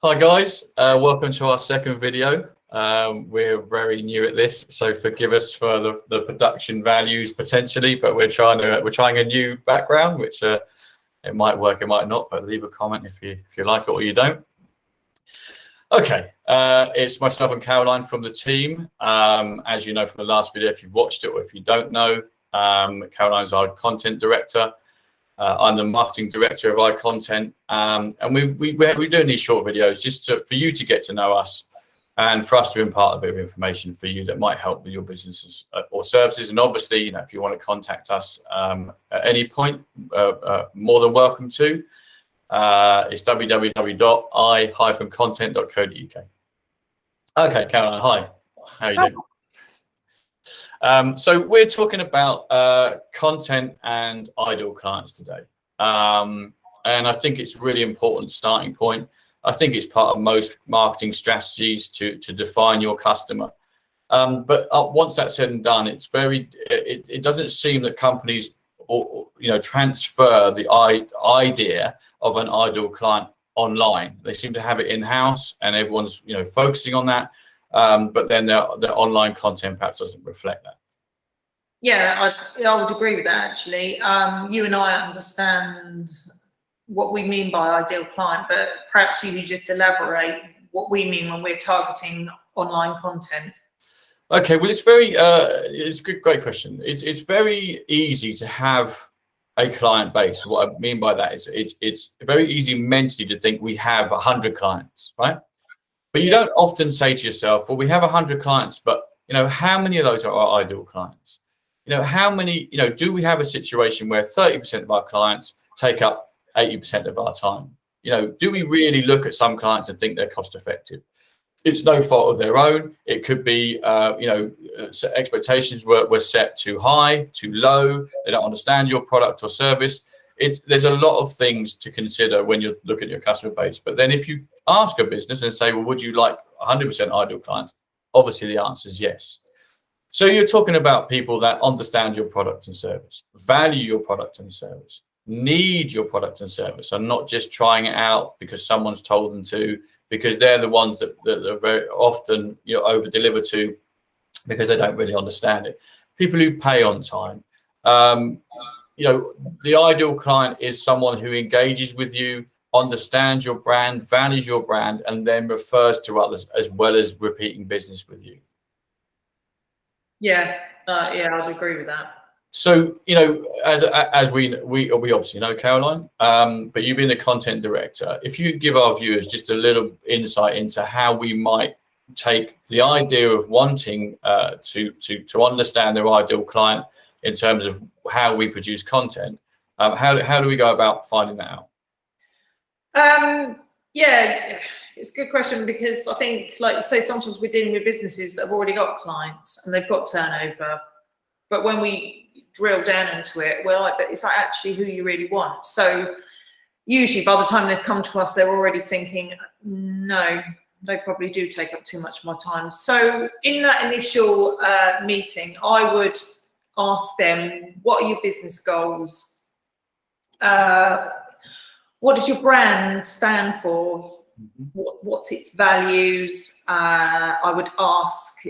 Hi guys, welcome to our second video. We're very new at this, so forgive us for the production values potentially, but we're trying a new background, which it might work, it might not, but leave a comment if you like it or you don't. Okay, it's myself and Caroline from the team. As you know from the last video, if you've watched it or if you don't know, Caroline's our content director. I'm the marketing director of iContent, and we're doing these short videos just for you to get to know us and for us to impart a bit of information for you that might help with your businesses or services. And obviously, you know, if you want to contact us at any point, more than welcome to. It's www.i-content.co.uk. Okay, Caroline, hi. How are you doing? So we're talking about content and ideal clients today. And I think it's a really important starting point. I think it's part of most marketing strategies to define your customer. But once that's said and done, it doesn't seem that companies transfer the idea of an ideal client online. They seem to have it in-house and everyone's focusing on that. But then their online content perhaps doesn't reflect that. Yeah, I would agree with that actually. You and I understand what we mean by ideal client, but perhaps you could just elaborate what we mean when we're targeting online content. Okay, well, it's a great question. It's very easy to have a client base. What I mean by that is it's very easy mentally to think we have 100 clients, right? But you don't often say to yourself, well, we have 100 clients, but how many of those are our ideal clients? How many, do we have a situation where 30% of our clients take up 80% of our time? Do we really look at some clients and think they're cost effective? It's no fault of their own. It could be, expectations were set too high, too low. They don't understand your product or service. There's a lot of things to consider when you look at your customer base. But then if you ask a business and say, well, would you like 100% ideal clients? Obviously, the answer is yes. So you're talking about people that understand your product and service, value your product and service, need your product and service, and not just trying it out because someone's told them to, because they're the ones that are very often over deliver to because they don't really understand it. People who pay on time. The ideal client is someone who engages with you, understands your brand, values your brand, and then refers to others as well as repeating business with you. Yeah, I'd agree with that. So, as we obviously know, Caroline, but you've been the content director. If you give our viewers just a little insight into how we might take the idea of wanting to understand their ideal client in terms of how we produce content, how do we go about finding that out? Yeah, it's a good question, because I think, like you say, sometimes we're dealing with businesses that have already got clients and they've got turnover. But when we drill down into it, we're like, but is that actually who you really want? So usually by the time they've come to us, they're already thinking, no, they probably do take up too much of my time. So in that initial meeting, I would ask them, what are your business goals? What does your brand stand for? What's its values? I would ask,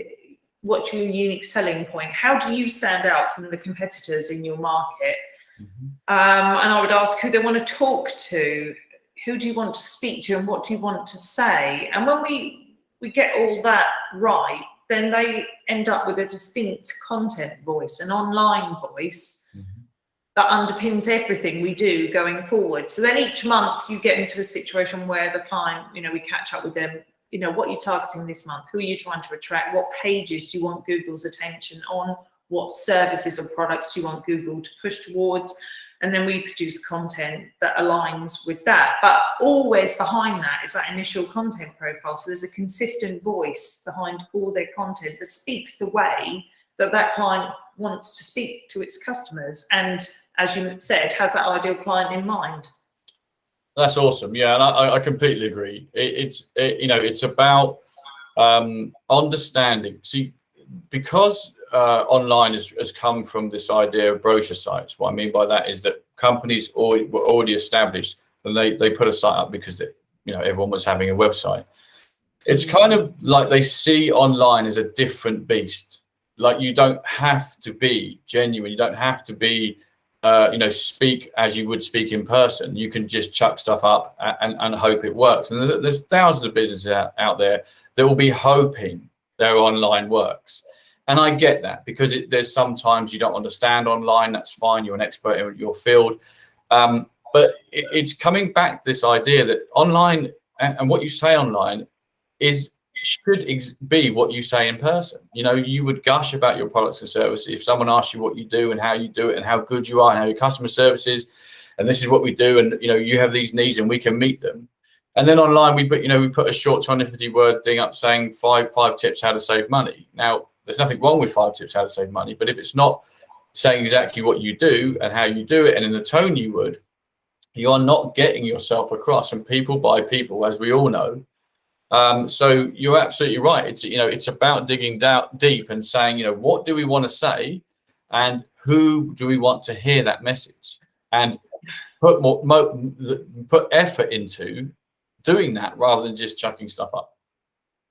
what's your unique selling point? How do you stand out from the competitors in your market? And I would ask who they want to talk to, who do you want to speak to, and what do you want to say? And when we get all that right, then they end up with a distinct content voice, an online voice that underpins everything we do going forward. So then each month you get into a situation where the client, we catch up with them, what are you targeting this month? Who are you trying to attract? What pages do you want Google's attention on? What services or products do you want Google to push towards? And then we produce content that aligns with that. But always behind that is that initial content profile. So there's a consistent voice behind all their content that speaks the way that client wants to speak to its customers, and as you said, has that ideal client in mind. That's awesome. Yeah, and I completely agree. It's about understanding. See, because online has come from this idea of brochure sites. What I mean by that is that companies were already established and they put a site up because everyone was having a website. It's kind of like they see online as a different beast. Like, you don't have to be genuine. You don't have to be, speak as you would speak in person. You can just chuck stuff up and hope it works. And there's thousands of businesses out there that will be hoping their online works. And I get that, because there's sometimes you don't understand online. That's fine. You're an expert in your field. But it's coming back to this idea that online and what you say online should be what you say in person. You would gush about your products and services if someone asks you what you do and how you do it and how good you are and how your customer service is, and this is what we do, and you have these needs and we can meet them. And then online we put a short 250-word thing up saying five tips how to save money. Now, there's nothing wrong with 5 tips how to save money, but if it's not saying exactly what you do and how you do it and in the tone you would, you are not getting yourself across, and people buy people, as we all know. So you're absolutely right. It's about digging down deep and saying, what do we want to say, and who do we want to hear that message, and put effort into doing that rather than just chucking stuff up.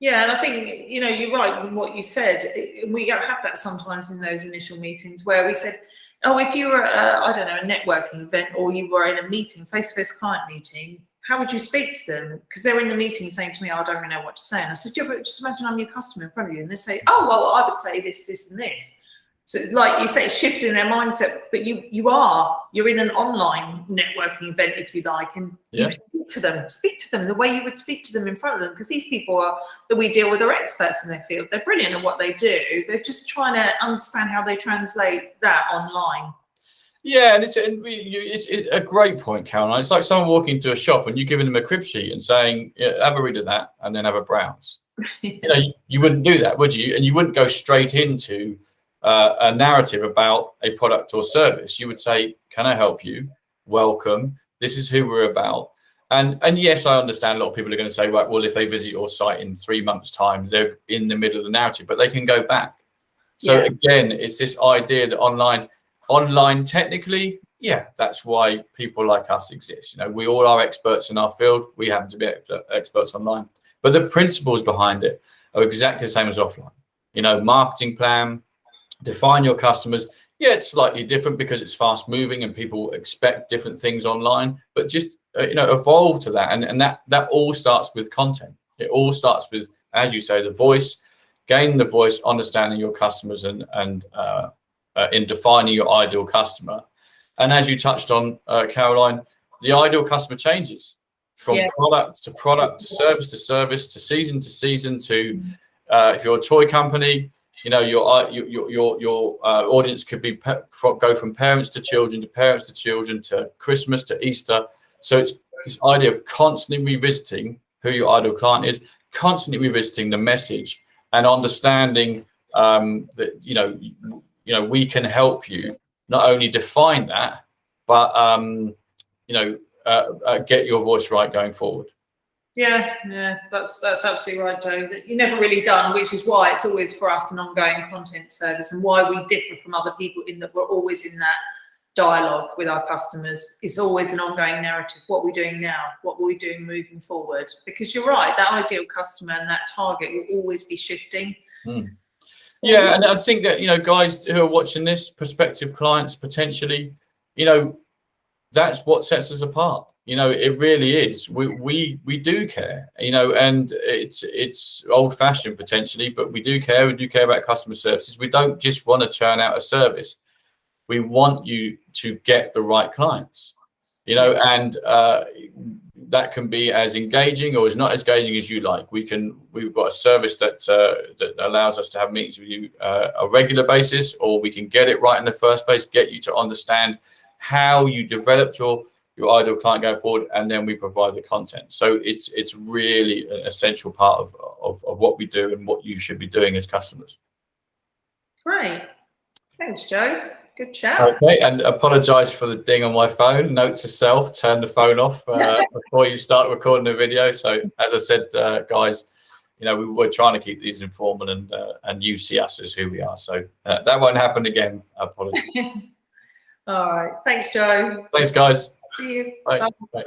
Yeah, and I think, you're right in what you said. We have that sometimes in those initial meetings where we said, oh, if you were, a networking event, or you were in a meeting, face-to-face client meeting, how would you speak to them? Because they're in the meeting saying to me, I don't really know what to say. And I said, yeah, but just imagine I'm your customer in front of you. And they say, oh, well, I would say this, this, and this. So like you say, it's shifting their mindset, but you're in an online networking event, if you like, and you speak to them the way you would speak to them in front of them, because these people that we deal with are experts in their field. They're brilliant at what they do. They're just trying to understand how they translate that online. Yeah, and it's a great point, Caroline. It's like someone walking into a shop and you giving them a crib sheet and saying, have a read of that and then have a browse. You wouldn't do that, would you? And you wouldn't go straight into a narrative about a product or service. You would say, can I help you? Welcome. This is who we're about. And yes, I understand a lot of people are going to say, right, well, if they visit your site in 3 months' time, they're in the middle of the narrative, but they can go back. So again, it's this idea that online technically, that's why people like us exist. We all are experts in our field. We happen to be experts online, but the principles behind it are exactly the same as offline. Marketing plan, define your customers. Yeah, it's slightly different because it's fast moving and people expect different things online, but just evolve to that. And that all starts with content. It all starts with, as you say, the voice, gaining the voice, understanding your customers, and in defining your ideal customer. And as you touched on, Caroline, the ideal customer changes from product to product, to service to service, to season, to if you're a toy company, your audience could be go from parents to children, to Christmas, to Easter. So it's this idea of constantly revisiting who your ideal client is, constantly revisiting the message, and understanding that we can help you not only define that, but get your voice right going forward. Yeah, that's absolutely right, Joe. You're never really done, which is why it's always for us an ongoing content service, and why we differ from other people in that we're always in that dialogue with our customers. It's always an ongoing narrative. What we're doing now, what we're doing moving forward, because you're right, that ideal customer and that target will always be shifting. Yeah, and I think that guys who are watching this, prospective clients potentially, that's what sets us apart. It really is. We do care, and it's old fashioned potentially, but we do care. We do care about customer services. We don't just want to churn out a service. We want you to get the right clients, and that can be as engaging or as not as engaging as you like. We've got a service that allows us to have meetings with you a regular basis, or we can get it right in the first place, get you to understand how you developed your ideal client going forward, and then we provide the content. So it's really an essential part of what we do and what you should be doing as customers. Great. Thanks, Joe. Good chat. Okay, and apologize for the ding on my phone. Note to self, turn the phone off before you start recording the video. So as I said, guys, we're trying to keep these informal, and you see us as who we are. So that won't happen again. Apologies. All right. Thanks, Joe. Thanks, guys. See you. Bye. Bye. Bye.